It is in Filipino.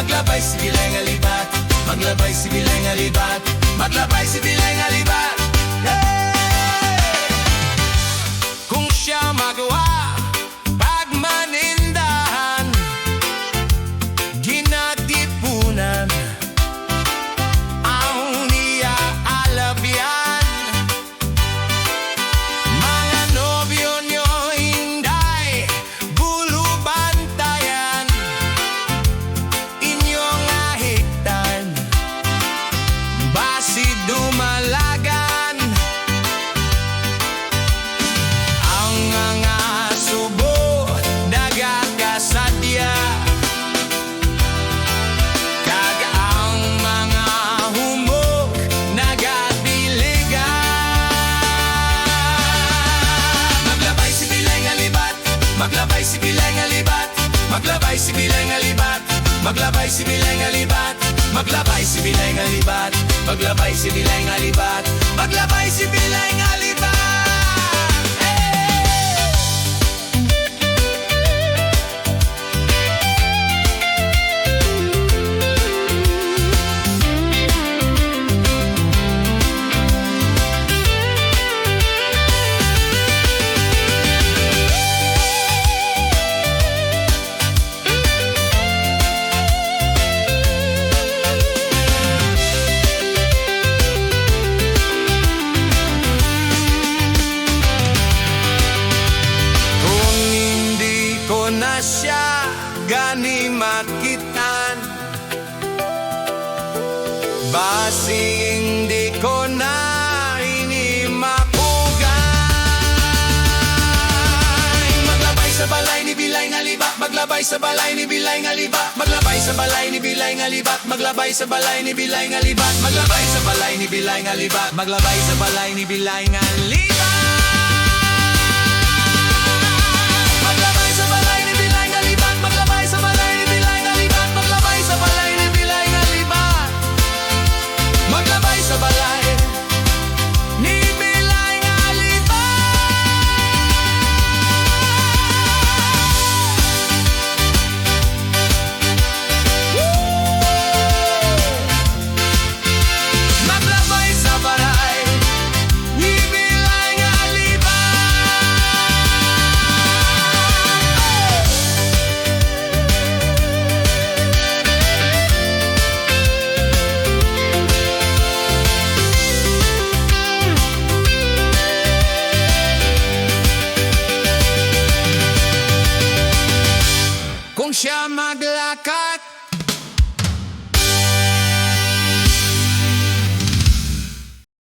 Maglabay si Bilay nga libat, maglabay si Bilay nga libat, maglabay si Bilay nga libat. Kung siya magawa pagmanindahan, ginatipunan ang niya alabyan. Mga nobyo nyo hinday bulubantayan, inyong ahiktan basi dumalagan. Ang mga subo nagakasadya, kag ang mga humok nagadiligan. Maglabay si Bilay nga libat, maglabay si Bilay nga libat, maglabay si Bilay nga libat, maglabay si Bilay nga libat, maglabay si Bilay nga libat, maglabay si Bilay nga libat, maglabay si Bilay nga libat. Na siya gani makitan, basi hindi ko na ini mapugay. Maglabay sa balay ni Bilay nga libat, maglabay sa balay ni Bilay nga libat, maglabay sa balay ni Bilay nga libat, maglabay sa balay ni Bilay nga libat, maglabay sa balay ni Bilay nga libat, maglabay sa balay ni Bilay nga libat. Kung siya maglakad